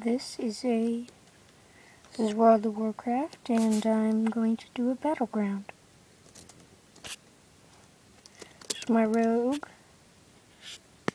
This is World of Warcraft, and I'm going to do a battleground. This is my rogue,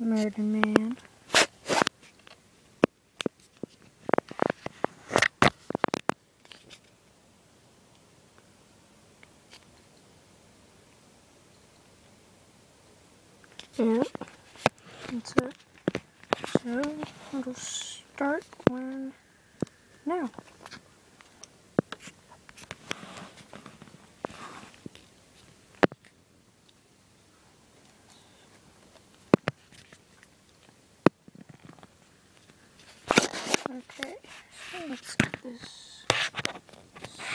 Murder Man. Yeah, that's it. So, it'll start when now. Okay, so let's get this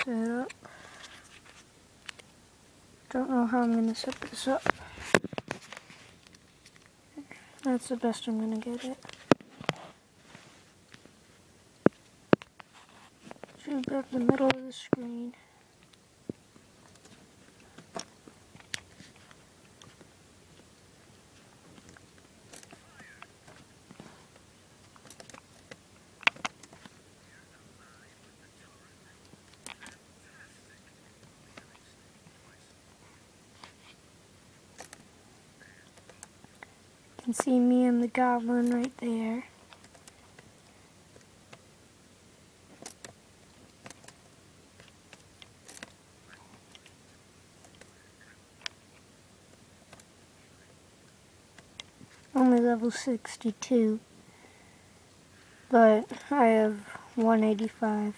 set up. Don't know how I'm going to set this up. That's the best I'm going to get it. Should be up the middle of the screen. You can see me and the goblin right there. Only level 62, but I have 185.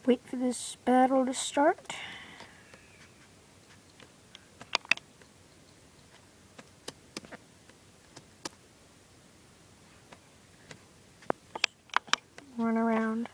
Wait for this battle to start. Run around.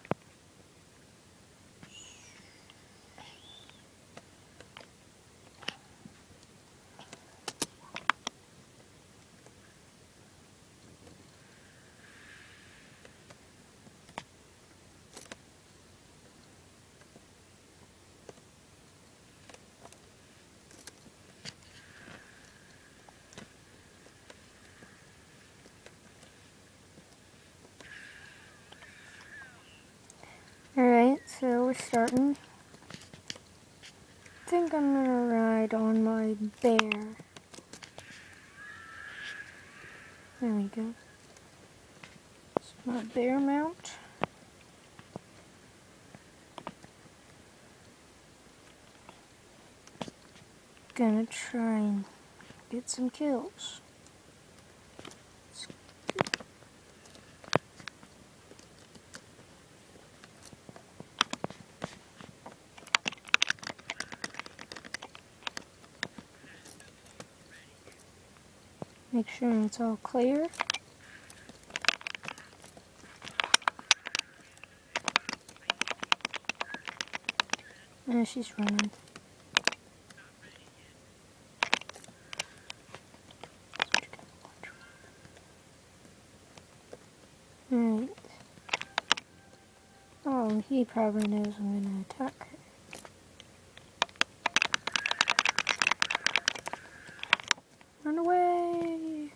Alright, so we're starting. I think I'm gonna ride on my bear. There we go. It's my bear mount. Gonna try and get some kills. Make sure it's all clear. And she's running. Alright. Oh, he probably knows I'm gonna attack her. Run away!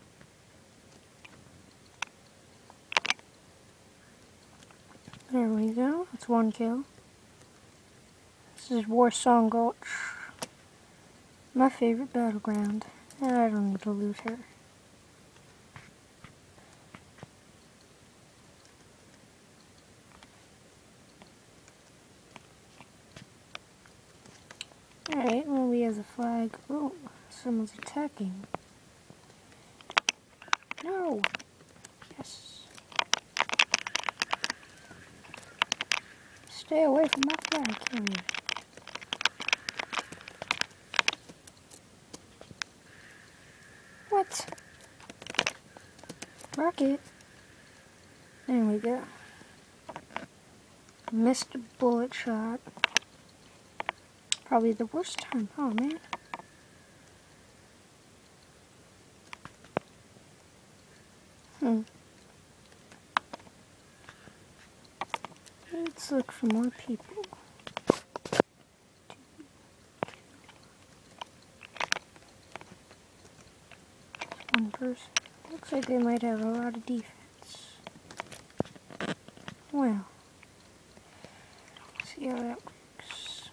There we go. That's one kill. This is Warsong Gulch. My favorite battleground. And I don't need to loot her. Alright, well we have the flag. Oh, someone's attacking. No! Yes. Stay away from my flag carrier. What? Rocket. There we go. Missed a bullet shot. Probably the worst time. Oh man. Let's look for more people. One person. Looks like they might have a lot of defense. Well, let's see how that works.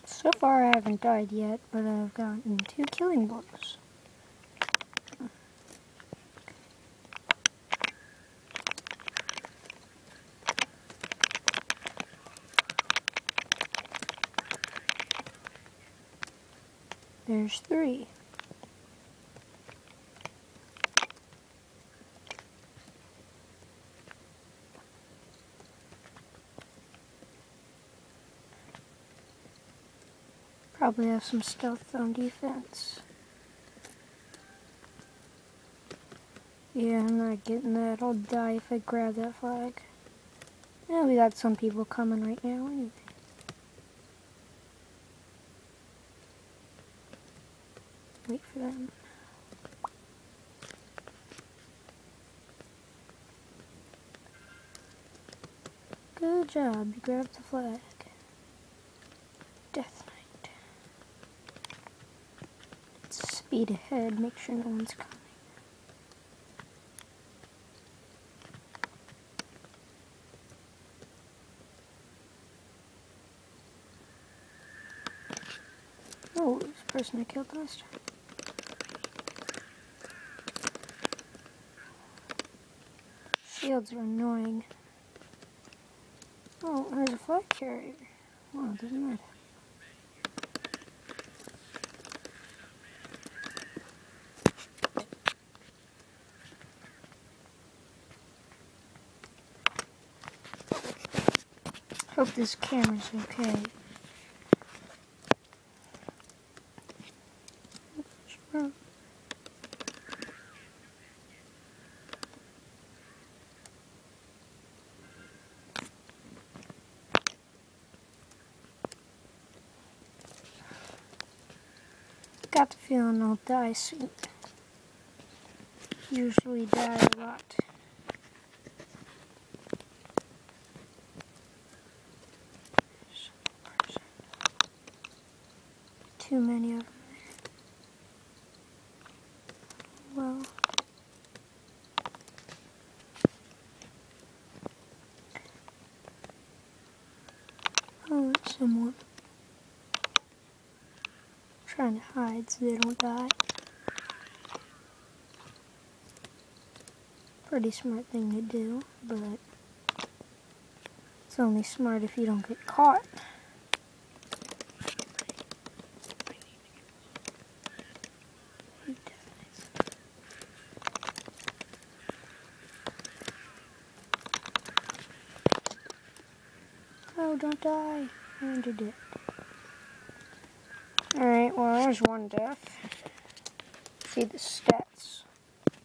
So far I haven't died yet, but I've gotten 2 killing blows. There's 3. Probably have some stealth on defense. Yeah, I'm not getting that. I'll die if I grab that flag. Yeah, we got some people coming right now anyway. Wait for them. Good job, you grabbed the flag. Death Knight. Let's speed ahead, make sure no one's coming. Oh, this person I killed last time. Shields are annoying. Oh, there's a flag carrier. Wow, it doesn't matter. Hope this camera's okay. Sure. Got the feeling I'll die soon. Usually die a lot. Too many of them there. Well. Oh, there's someone. Trying to hide so they don't die. Pretty smart thing to do, but it's only smart if you don't get caught. Oh, don't die. And you're dead. Alright, well, there's one death. See the stats.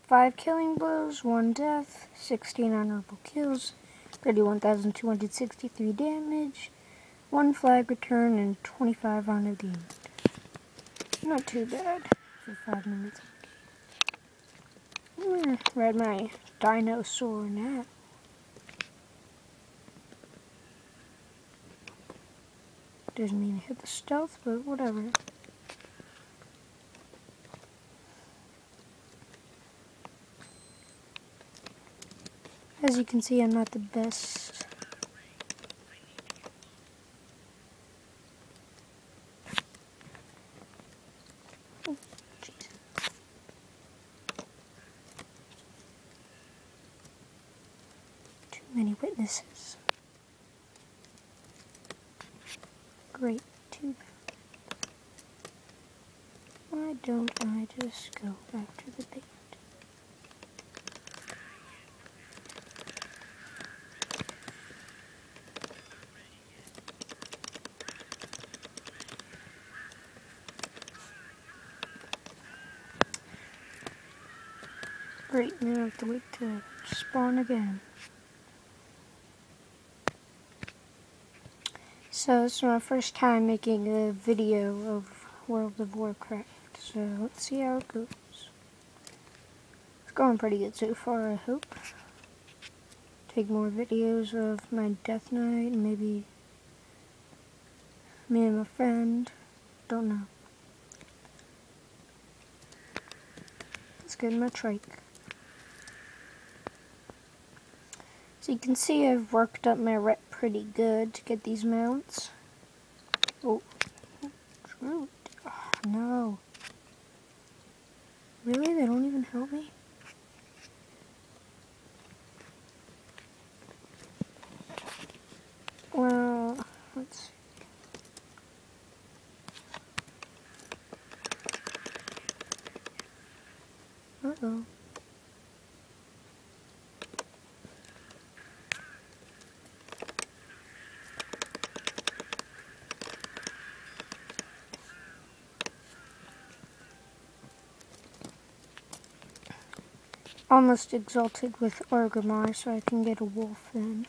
5 killing blows, 1 death, 16 honorable kills, 31,263 damage, 1 flag return, and 25 honor gained. Not too bad for 5 minutes. Read my dinosaur now. Doesn't mean to hit the stealth, but whatever. As you can see, I'm not the best. Oh, jeez. Too many witnesses. Great, too bad. Why don't I just go after the bait? Great, now I have to wait to spawn again. So this is my first time making a video of World of Warcraft, so let's see how it goes. It's going pretty good so far, I hope. Take more videos of my Death Knight, and maybe me and my friend, don't know. let's get my trike. So you can see I've worked up my rep pretty good to get these mounts. Oh, Drew. Oh, no. Really? They don't even help me? Well, let's see. Uh-oh. Almost exalted with Orgrimmar so I can get a wolf in.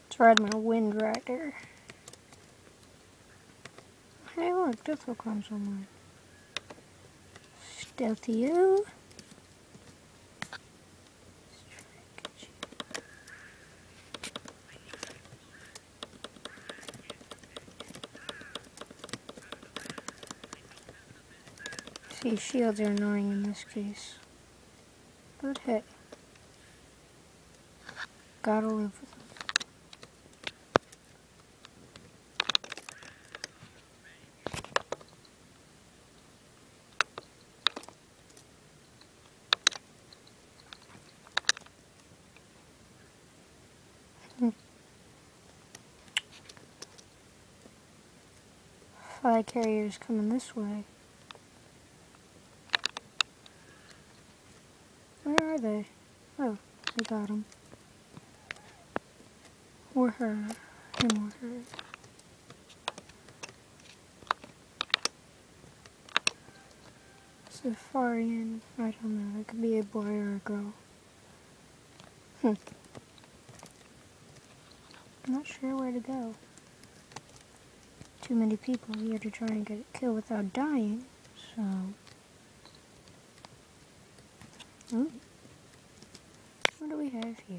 Let's ride my Wind Rider. Hey look, this will come somewhere. Stealthy you. See, shields are annoying in this case. But hey, gotta live with them. Fly carriers coming this way. Where are they? Oh, they got him. Or her. Him or her. Safarian. I don't know. It could be a boy or a girl. I'm not sure where to go. Too many people here to try and get a kill without dying, so... Ooh. What do we have here?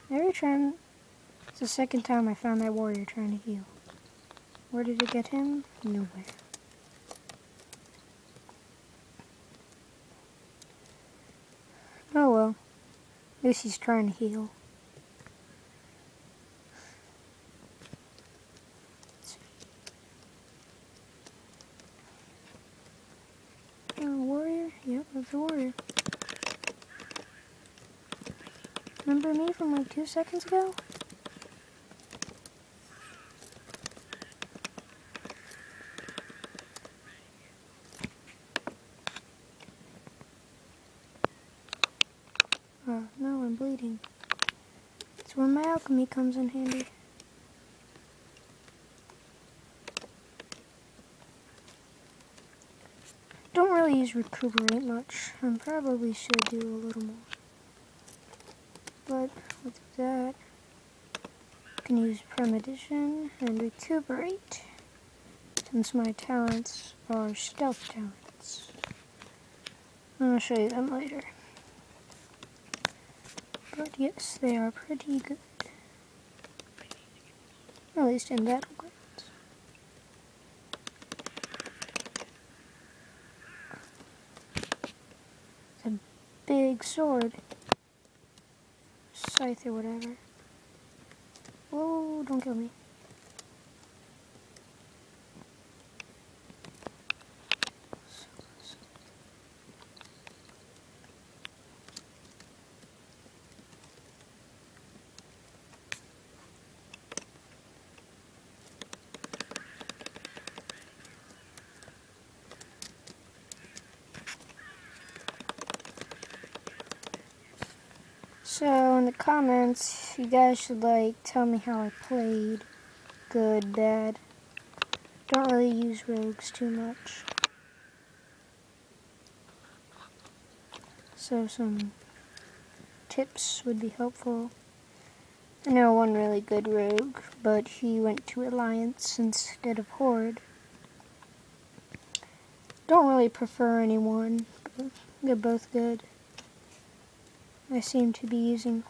Every time... It's the second time I found that warrior trying to heal. Where did it get him? Nowhere. Oh well. At least he's trying to heal. Warrior? Yep, that's a warrior. Remember me from like 2 seconds ago? Oh, no, I'm bleeding. That's where my alchemy comes in handy. Don't really use recuperate much. I probably should do a little more. But with that, I can use premedition and recuperate, since my talents are stealth talents. I'll show you them later. But yes, they are pretty good. At least in battlegrounds. It's a big sword. Scythe or whatever. Whoa, don't kill me. So in the comments, you guys should tell me how I played. Good, bad. Don't really use rogues too much. So some tips would be helpful. I know one really good rogue, but he went to Alliance instead of Horde. Don't really prefer anyone, but they're both good. I seem to be using